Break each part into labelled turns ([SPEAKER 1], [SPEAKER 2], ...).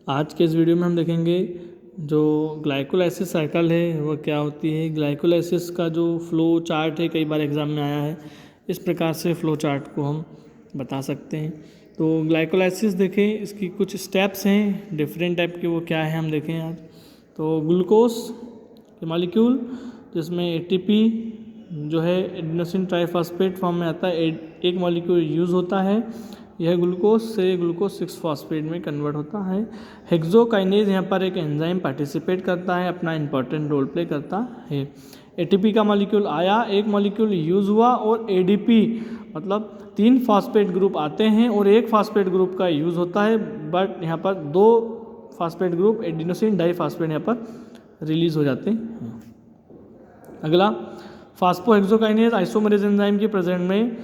[SPEAKER 1] आज के इस वीडियो में हम देखेंगे जो ग्लाइकोलाइसिस साइकिल है वह क्या होती है। ग्लाइकोलाइसिस का जो फ्लो चार्ट है कई बार एग्जाम में आया है, इस प्रकार से फ्लो चार्ट को हम बता सकते हैं। तो ग्लाइकोलाइसिस देखें, इसकी कुछ स्टेप्स हैं डिफरेंट टाइप के, वो क्या है हम देखें आज। तो ग्लूकोज के मॉलिक्यूल जिसमें एटीपी जो है एडिनोसिन ट्राइफॉस्फेट फॉर्म में आता है, एक मॉलिक्यूल यूज़ होता है, यह ग्लूकोज से ग्लूकोज 6-फॉस्फेट में कन्वर्ट होता है। हेक्सोकाइनेज यहाँ पर एक एंजाइम पार्टिसिपेट करता है, अपना इंपॉर्टेंट रोल प्ले करता है। एटीपी का मॉलिक्यूल आया, एक मॉलिक्यूल यूज़ हुआ और एडीपी मतलब 3 फॉस्फेट ग्रुप आते हैं और एक फॉस्फेट ग्रुप का यूज़ होता है, बट यहाँ पर 2 फॉस्फेट ग्रुप एडिनोसिन डाइफॉस्फेट यहाँ पर रिलीज हो जाते हैं। अगला फास्फोहेक्सोकाइनेज आइसोमरेज एंजाइम के प्रेजेंट में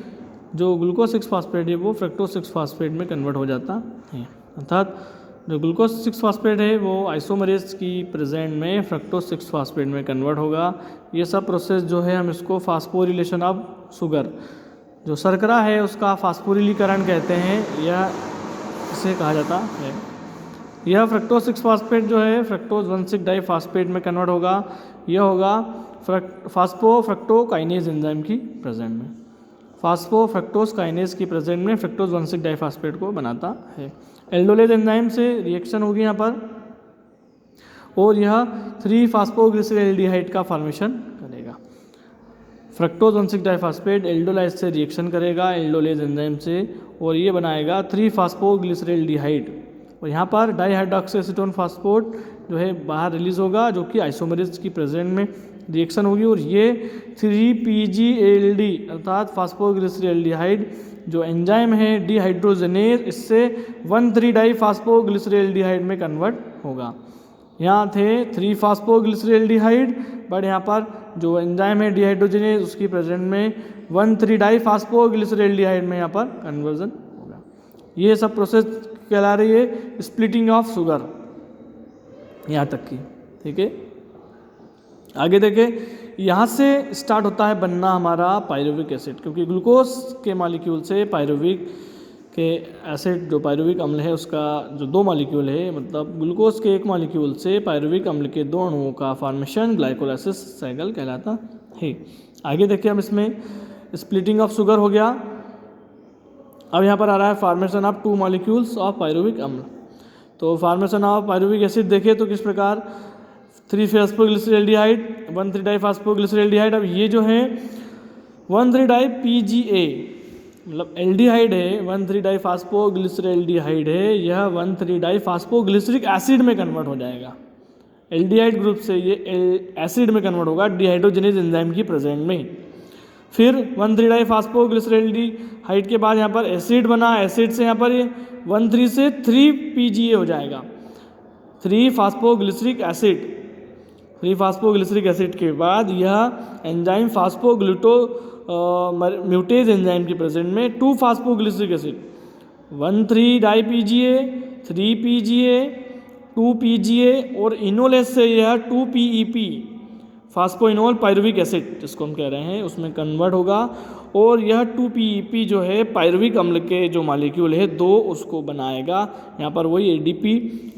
[SPEAKER 1] जो ग्लूकोज 6-फॉस्फेट है वो फ्रक्टोज 6-फॉस्फेट में कन्वर्ट हो जाता है, अर्थात जो ग्लूकोज 6-फॉस्फेट है वो आइसोमरेज की प्रेजेंट में फ्रक्टोज 6-फॉस्फेट में कन्वर्ट होगा। ये सब प्रोसेस जो है हम इसको फास्फोरिलेशन ऑफ शुगर, जो शर्करा है उसका फास्फोरिलीकरण कहते हैं, यह इसे कहा जाता है। यह फ्रक्टोज 6-फॉस्फेट जो है फ्रक्टोज 1,6-डाइफॉस्फेट में कन्वर्ट होगा। यह होगा फास्फोफ्रक्टोकाइनेज एंजाइम की प्रेजेंट में, फास्फोफ्रक्टोज काइनेज की प्रेजेंट में फ्रक्टोज 1,6-डाइफॉस्फेट को बनाता है। एल्डोलेज एंजाइम से रिएक्शन होगी यहाँ पर और यह 3-फास्फोग्लिसरैल्डिहाइड का फॉर्मेशन करेगा। फ्रक्टोज 1,6-डाइफॉस्फेट एल्डोलाइज से रिएक्शन करेगा एल्डोलेज एंजाइम से और ये बनाएगा 3-फास्फोग्लिसरैल्डिहाइड, और यहाँ पर डाइहाइड्रोक्सीएसीटोन फास्फोट जो है बाहर रिलीज होगा, जो कि आइसोमरेज की प्रेजेंट में रिएक्शन होगी और ये 3-PGALD अर्थात फास्फोग्लिसरैल्डिहाइड जो एंजाइम है डिहाइड्रोजनेज, इससे 1,3-डाइफॉस्फोग्लिसरैल्डिहाइड में कन्वर्ट होगा। यहाँ थे 3-फास्फोग्लिसरैल्डिहाइड, बट यहाँ पर जो एंजाइम है डिहाइड्रोजनेज उसकी प्रेजेंट में 1,3-डाइफॉस्फोग्लिसरैल्डिहाइड में यहाँ पर कन्वर्जन होगा। ये सब प्रोसेस कहला रही है स्प्लिटिंग ऑफ शुगर, यहाँ तक की, ठीक है। आगे देखें, यहाँ से स्टार्ट होता है बनना हमारा पायरुविक एसिड, क्योंकि ग्लूकोज के मॉलिक्यूल से पायरुविक के एसिड जो पायरुविक अम्ल है उसका जो 2 मॉलिक्यूल है, मतलब ग्लूकोज के एक मॉलिक्यूल से पायरुविक अम्ल के 2 अणुओं का फॉर्मेशन ग्लाइकोलाइसिस साइकिल कहलाता है। आगे देखिए, हम इसमें स्प्लिटिंग ऑफ शुगर हो गया। अब यहाँ पर आ रहा है formation of 2 molecules of pyruvic अम्ल। तो फॉर्मेशन ऑफ पायरुविक एसिड देखें तो किस प्रकार 3-फास्फोग्लिसरैल्डिहाइड 1,3-डाइफॉस्फोग्लिसरैल्डिहाइड। अब ये जो है 1,3-डाइPGA मतलब एल्डिहाइड है, 1,3-डाइफॉस्फोग्लिसरैल्डिहाइड है, यह 1,3-डाइफॉस्फोग्लिसरिक एसिड में कन्वर्ट हो जाएगा। एल्डिहाइड ग्रुप से ये एसिड में कन्वर्ट होगा डिहाइड्रोजनेज एंजाइम की प्रेजेंट में। फिर 1,3-डाइफॉस्फोग्लिसरैल्डिहाइड के बाद यहाँ पर एसिड बना, एसिड से यहाँ पर ये 1,3 से 3PGA हो जाएगा, 3-फास्फोग्लिसरिक एसिड। 3-फास्फोग्लिसरिक एसिड के बाद यह एंजाइम फास्फोग्लूटो म्यूटेज एंजाइम की प्रेजेंट में 2-फास्फोग्लिसरिक एसिड, 1,3-डाइPGA, 3PGA, 2PGA और इनोलेज से यह 2PEP फास्फोइनोल पायरुविक एसिड जिसको हम कह रहे हैं उसमें कन्वर्ट होगा, और यह 2PEP जो है पायरुविक अम्ल के जो मॉलिक्यूल है 2 उसको बनाएगा। यहाँ पर वही ADP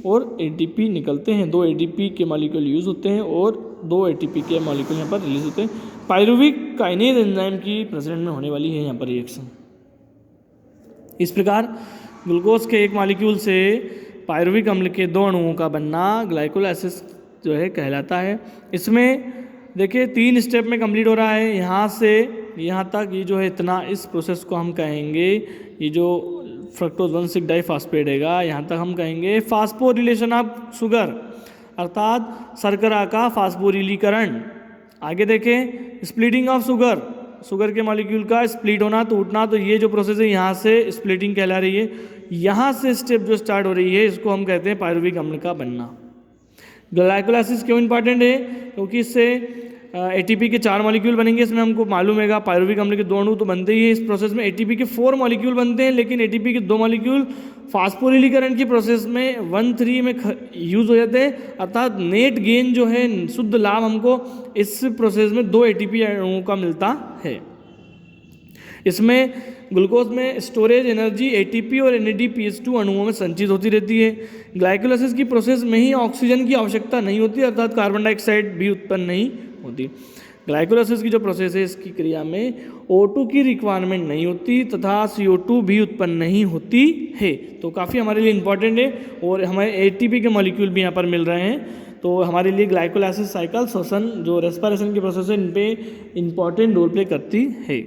[SPEAKER 1] और ATP निकलते हैं, 2 ADP के मॉलिक्यूल यूज़ होते हैं और 2 ATP के मॉलिक्यूल यहाँ पर रिलीज होते हैं। पायरुविक काइनेज एंजाइम की प्रेजेंट में होने वाली है यहाँ पर रिएक्शन। इस प्रकार ग्लूकोज के एक मॉलिक्यूल से पायरुविक अम्ल के 2 अणुओं का बनना ग्लाइकोलाइसिस जो है कहलाता है। इसमें देखिए 3 स्टेप में कंप्लीट हो रहा है, यहाँ से यहाँ तक ये जो है इतना, इस प्रोसेस को हम कहेंगे, ये जो फ्रक्टोज 1,6-डाइफॉस्फेट हैगा यहाँ तक हम कहेंगे फास्फोरिलेशन ऑफ शुगर, अर्थात शर्करा का फास्फोरिलीकरण। आगे देखें स्प्लिटिंग ऑफ शुगर, शुगर के मॉलिक्यूल का स्प्लिट होना टूटना, तो ये जो प्रोसेस है यहाँ से स्प्लिटिंग कहला रही है। यहाँ से स्टेप जो स्टार्ट हो रही है इसको हम कहते हैं पायरुविक अम्ल का बनना। ग्लाइकोलाइसिस क्यों इंपॉर्टेंट है? क्योंकि इससे एटीपी के 4 मॉलिक्यूल बनेंगे, इसमें हमको मालूम हैगा पायरुविक अम्ल के 2 अणु तो बनते ही है। इस प्रोसेस में एटीपी के 4 मॉलिक्यूल बनते हैं, लेकिन एटीपी के 2 मॉलिक्यूल फास्फोरिलीकरण की प्रोसेस में 1,3 में यूज हो जाते हैं, अर्थात नेट गेन जो है शुद्ध लाभ हमको इस प्रोसेस में 2 एटीपी अणुओं का मिलता है। इसमें ग्लूकोज में स्टोरेज एनर्जी एटीपी और NADPH2 अणुओं में संचित होती रहती है। ग्लाइकोलाइसिस की प्रोसेस में ही ऑक्सीजन की आवश्यकता नहीं होती, अर्थात कार्बन डाइऑक्साइड भी उत्पन्न नहीं होती। ग्लाइकोलाइसिस की जो प्रोसेस है इसकी क्रिया में O2 की रिक्वायरमेंट नहीं होती तथा CO2 भी उत्पन्न नहीं होती है। तो काफ़ी हमारे लिए इंपॉर्टेंट है और हमें ATP के मॉलिक्यूल भी यहाँ पर मिल रहे हैं। तो हमारे लिए ग्लाइकोलाइसिस साइकिल श्वसन जो रेस्पिरेशन की प्रोसेस है इन पे इंपॉर्टेंट रोल प्ले करती है।